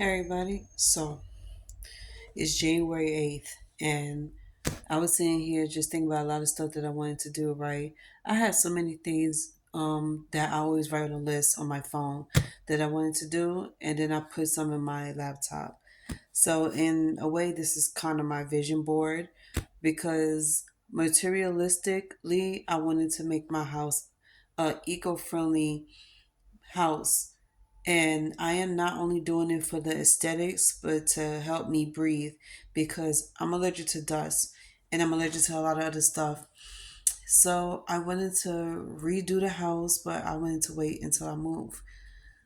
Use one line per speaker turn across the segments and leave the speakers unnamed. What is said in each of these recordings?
Hey everybody, so it's January 8th, and I was sitting here just thinking about a lot of stuff that I wanted to do, right? I had so many things that I always write on a list on my phone that I wanted to do, and then I put some in my laptop. So, in a way, this is kind of my vision board because materialistically, I wanted to make my house a eco-friendly house. And I am not only doing it for the aesthetics, but to help me breathe because I'm allergic to dust and I'm allergic to a lot of other stuff. So I wanted to redo the house, but I wanted to wait until I move.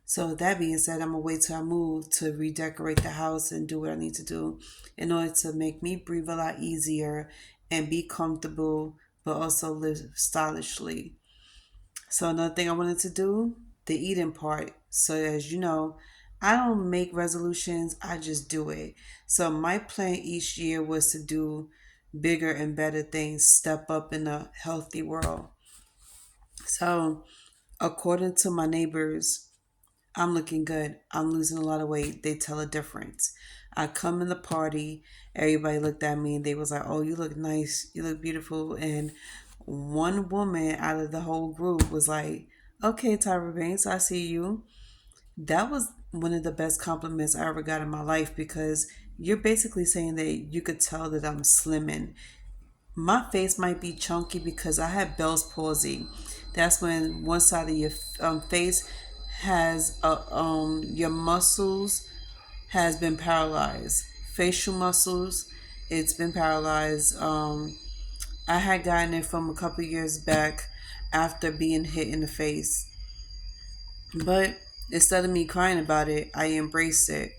So that being said, I'm gonna wait till I move to redecorate the house and do what I need to do in order to make me breathe a lot easier and be comfortable, but also live stylishly. So another thing I wanted to do, the eating part. So as you know, I don't make resolutions, I just do it. So my plan each year was to do bigger and better things, step up in a healthy world. So according to my neighbors, I'm looking good. I'm losing a lot of weight. They tell a difference. I come in the party, everybody looked at me and they was like, "Oh, you look nice. You look beautiful." And one woman out of the whole group was like, "Okay, Tyra Banks, I see you." That was one of the best compliments I ever got in my life because you're basically saying that you could tell that I'm slimming. My face might be chunky because I had Bell's palsy. That's when one side of your face has your muscles has been paralyzed. Facial muscles, it's been paralyzed. I had gotten it from a couple years back after being hit in the face. But instead of me crying about it, I embraced it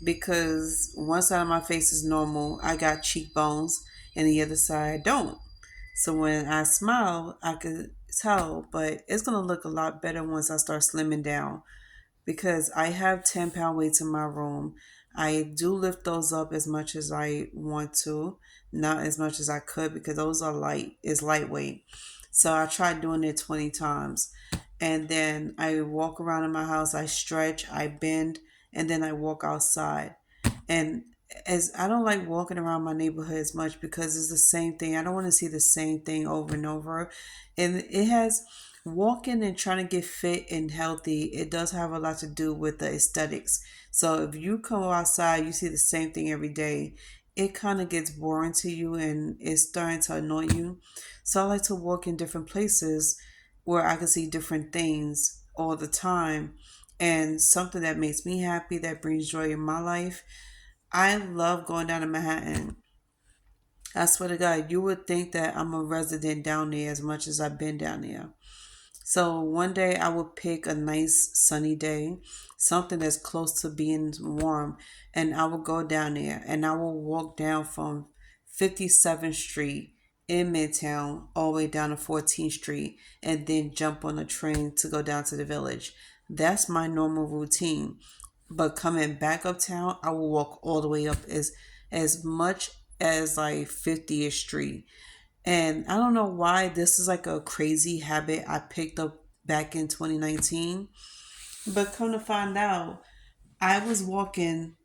because one side of my face is normal. I got cheekbones and the other side don't. So when I smile, I could tell, but it's going to look a lot better once I start slimming down because I have 10-pound weights in my room. I do lift those up as much as I want to, not as much as I could because those are lightweight. So I tried doing it 20 times. And then I walk around in my house, I stretch, I bend, and then I walk outside. And as I don't like walking around my neighborhood as much because it's the same thing. I don't want to see the same thing over and over. And it has walking and trying to get fit and healthy, it does have a lot to do with the aesthetics. So if you come outside, you see the same thing every day, it kind of gets boring to you and it's starting to annoy you. So I like to walk in different places where I can see different things all the time and something that makes me happy, that brings joy in my life. I love going down to Manhattan. I swear to God, you would think that I'm a resident down there as much as I've been down there. So one day I will pick a nice sunny day, something that's close to being warm, and I will go down there and I will walk down from 57th Street in Midtown all the way down to 14th Street and then jump on a train to go down to the village. That's my normal routine. But coming back uptown, I will walk all the way up as much as like 50th Street. And I don't know why this is like a crazy habit I picked up back in 2019. But come to find out, I was walking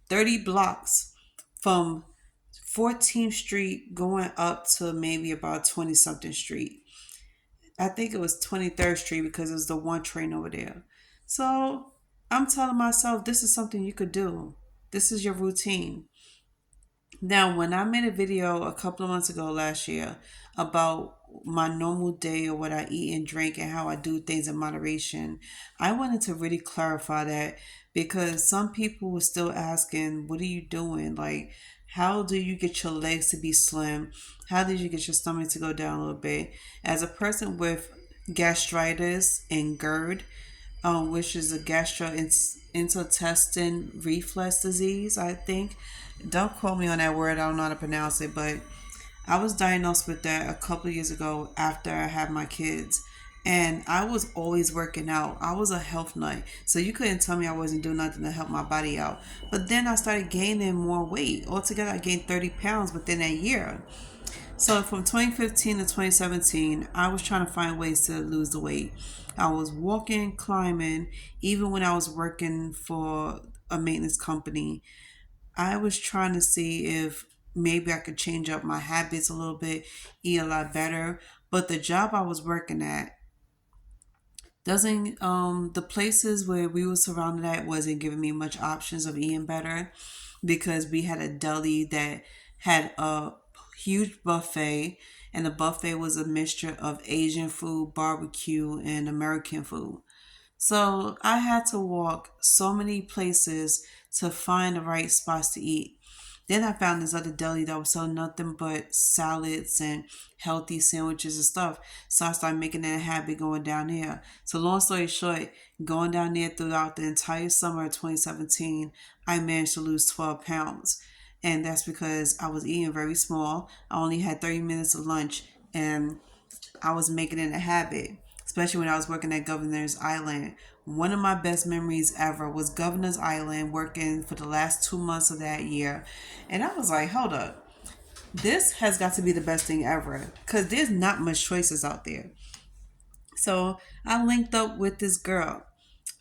30 blocks from 14th Street going up to maybe about 20 something Street. I think it was 23rd Street because it was the one train over there. So I'm telling myself, this is something you could do. This is your routine. Now, when I made a video a couple of months ago last year about my normal day or what I eat and drink and how I do things in moderation, I wanted to really clarify that because some people were still asking, "What are you doing? Like, how do you get your legs to be slim? How did you get your stomach to go down a little bit?" As a person with gastritis and GERD, which is a gastrointestinal reflux disease, I think. Don't quote me on that word, I don't know how to pronounce it, but I was diagnosed with that a couple of years ago after I had my kids. And I was always working out. I was a health nut. So you couldn't tell me I wasn't doing nothing to help my body out. But then I started gaining more weight. Altogether, I gained 30 pounds within a year. So from 2015 to 2017, I was trying to find ways to lose the weight. I was walking, climbing, even when I was working for a maintenance company. I was trying to see if maybe I could change up my habits a little bit, eat a lot better. But the job I was working at doesn't the places where we were surrounded at wasn't giving me much options of eating better, because we had a deli that had a huge buffet, and the buffet was a mixture of Asian food, barbecue, and American food. So I had to walk so many places to find the right spots to eat. Then I found this other deli that was selling nothing but salads and healthy sandwiches and stuff. So I started making that a habit going down there. So long story short, going down there throughout the entire summer of 2017, I managed to lose 12 pounds. And that's because I was eating very small. I only had 30 minutes of lunch, and I was making it a habit, especially when I was working at Governor's Island. One of my best memories ever was Governor's Island, working for the last 2 months of that year. And I was like, hold up, this has got to be the best thing ever, because there's not much choices out there. So I linked up with this girl,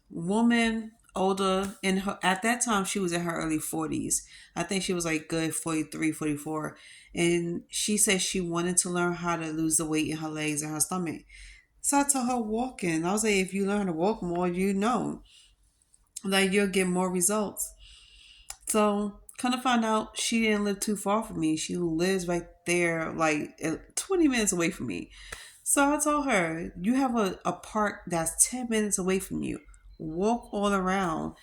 woman older in her, at that time she was in her early 40s. I think she was like good 43, 44. And she said she wanted to learn how to lose the weight in her legs and her stomach. So I told her walking. I was like, if you learn to walk more, like you'll get more results. So kind of find out she didn't live too far from me. She lives right there, like 20 minutes away from me. So I told her, you have a park that's 10 minutes away from you. Walk all around.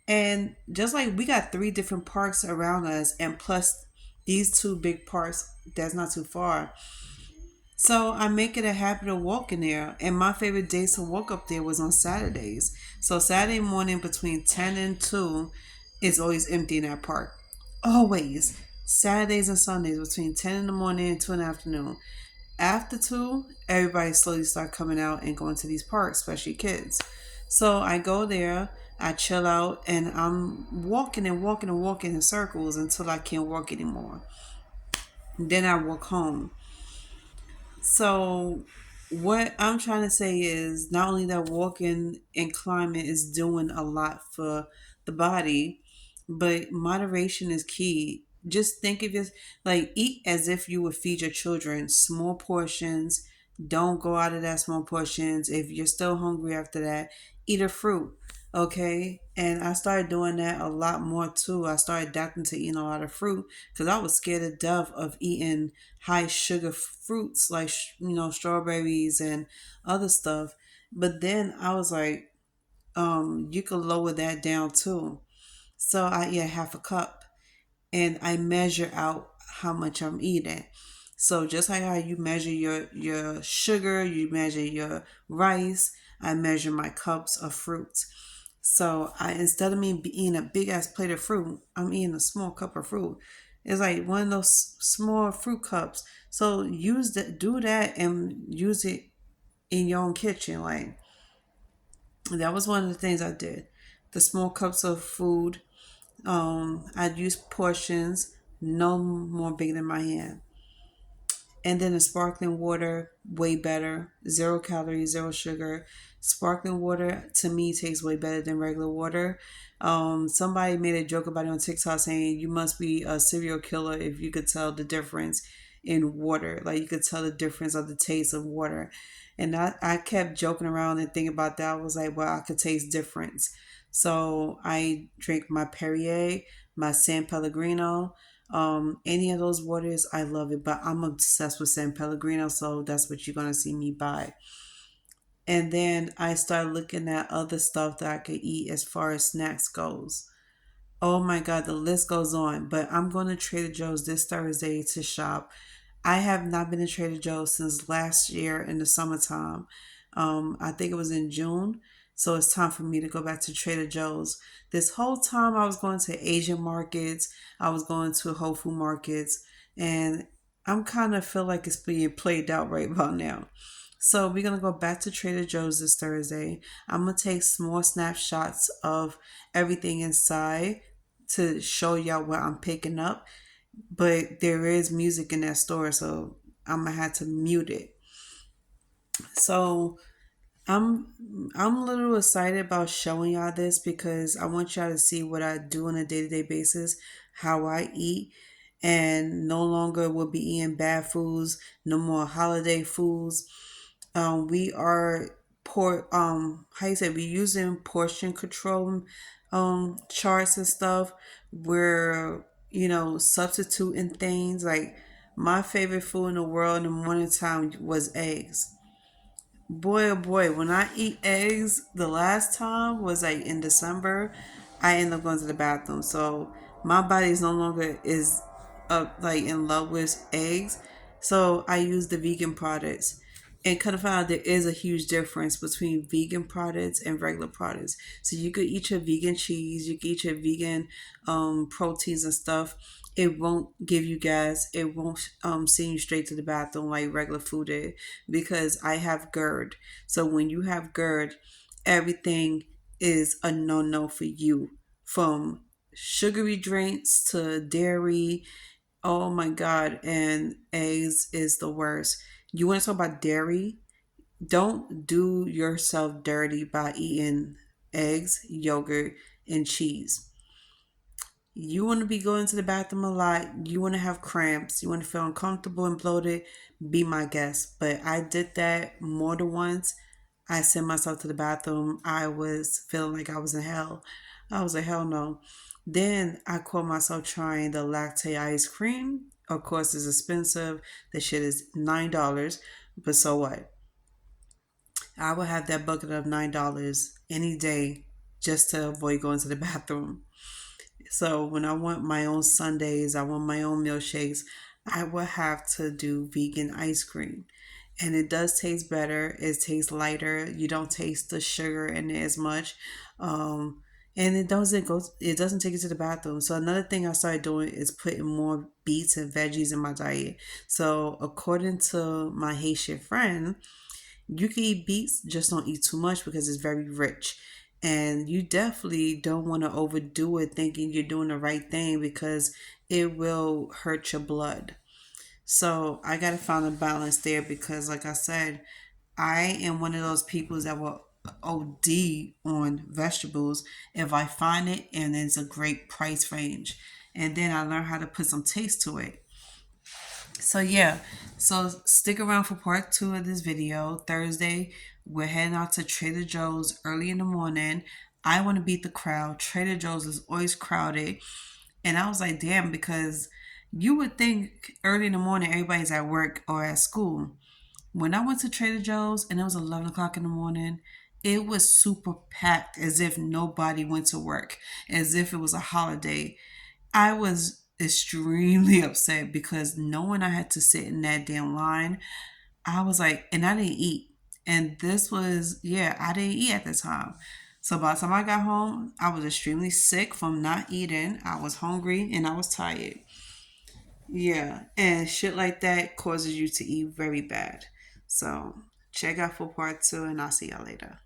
And just like we got three different parks around us, and plus these two big parks that's not too far. So I make it a habit of walking there. And my favorite days to walk up there was on Saturdays. So Saturday morning between 10 and 2 is always empty in that park. Always. Saturdays and Sundays between 10 in the morning and 2 in the afternoon. After 2, everybody slowly start coming out and going to these parks, especially kids. So I go there, I chill out, and I'm walking and walking and walking in circles until I can't walk anymore. Then I walk home. So, what I'm trying to say is not only that walking and climbing is doing a lot for the body, but moderation is key. Just think of it like eat as if you would feed your children small portions. Don't go out of that small portions. If you're still hungry after that, eat a fruit. Okay. And I started doing that a lot more too. I started adapting to eating a lot of fruit because I was scared to death of eating high sugar fruits like strawberries and other stuff. But then I was like, you could lower that down too. So I eat half a cup, and I measure out how much I'm eating. So just like how you measure your sugar, you measure your rice, I measure my cups of fruits. So I instead of me eating a big ass plate of fruit, I'm eating a small cup of fruit. It's like one of those small fruit cups. So use that, do that, and use it in your own kitchen. Like that was one of the things I did. The small cups of food. I'd use portions no more bigger than my hand. And then the sparkling water, way better. 0 calories, zero sugar. Sparkling water to me tastes way better than regular water. Somebody made a joke about it on TikTok saying you must be a serial killer if you could tell the difference in water. Like you could tell the difference of the taste of water. And I kept joking around and thinking about that. I was like, well, I could taste difference. So I drink my Perrier, my San Pellegrino, any of those waters, I love it, but I'm obsessed with San Pellegrino, so that's what you're gonna see me buy. And then I started looking at other stuff that I could eat as far as snacks goes. Oh my God, the list goes on. But I'm going to Trader Joe's this Thursday to shop. I have not been to Trader Joe's since last year in the summertime. I think it was in June. So it's time for me to go back to Trader Joe's. This whole time I was going to Asian markets, I was going to Whole Food markets, and I'm kind of feel like it's being played out right about now. So we're gonna go back to Trader Joe's this Thursday. I'm gonna take small snapshots of everything inside to show y'all what I'm picking up. But there is music in that store, so I'm gonna have to mute it. So I'm I'm a little excited about showing y'all this because I want y'all to see what I do on a day-to-day basis, how I eat, and no longer will be eating bad foods, no more holiday foods. We are how you say, we using portion control charts and stuff. We're, substituting things like my favorite food in the world in the morning time was eggs. Boy, oh boy, when I eat eggs, the last time was like in December, I end up going to the bathroom. So my body is no longer is like in love with eggs. So I use the vegan products. And kind of found out there is a huge difference between vegan products and regular products. So you could eat your vegan cheese, you could eat your vegan proteins and stuff. It won't give you gas. It won't send you straight to the bathroom like regular food is, because I have GERD. So when you have GERD, everything is a no for you. From sugary drinks to dairy. Oh my God. And eggs is the worst. You want to talk about dairy? Don't do yourself dirty by eating eggs, yogurt, and cheese. You want to be going to the bathroom a lot, you want to have cramps, you want to feel uncomfortable and bloated, be my guest. But I did that more than once. I sent myself to the bathroom. I was feeling like I was in hell. I was like, hell no. Then I caught myself trying the latte ice cream. Of course, it's expensive. The shit is $9. But so what? I would have that bucket of $9 any day just to avoid going to the bathroom. So when I want my own sundaes, I want my own milkshakes, I will have to do vegan ice cream. And it does taste better. It tastes lighter. You don't taste the sugar in it as much. And it doesn't take you to the bathroom. So another thing I started doing is putting more beets and veggies in my diet. So according to my Haitian friend, you can eat beets, just don't eat too much because it's very rich. And you definitely don't want to overdo it thinking you're doing the right thing because it will hurt your blood. So I got to find a balance there because, like I said, I am one of those people that will OD on vegetables if I find it and it's a great price range. And then I learn how to put some taste to it. So yeah, so stick around for part two of this video. Thursday, we're heading out to Trader Joe's early in the morning. I want to beat the crowd. Trader Joe's is always crowded. And I was like, damn, because you would think early in the morning everybody's at work or at school. When I went to Trader Joe's and it was 11 o'clock in the morning, it was super packed as if nobody went to work, as if it was a holiday. I was extremely upset because knowing I had to sit in that damn line, I was like, and I didn't eat. And this was, yeah, I didn't eat at the time. So by the time I got home, I was extremely sick from not eating. I was hungry and I was tired. Yeah, and shit like that causes you to eat very bad. So check out for part two, and I'll see y'all later.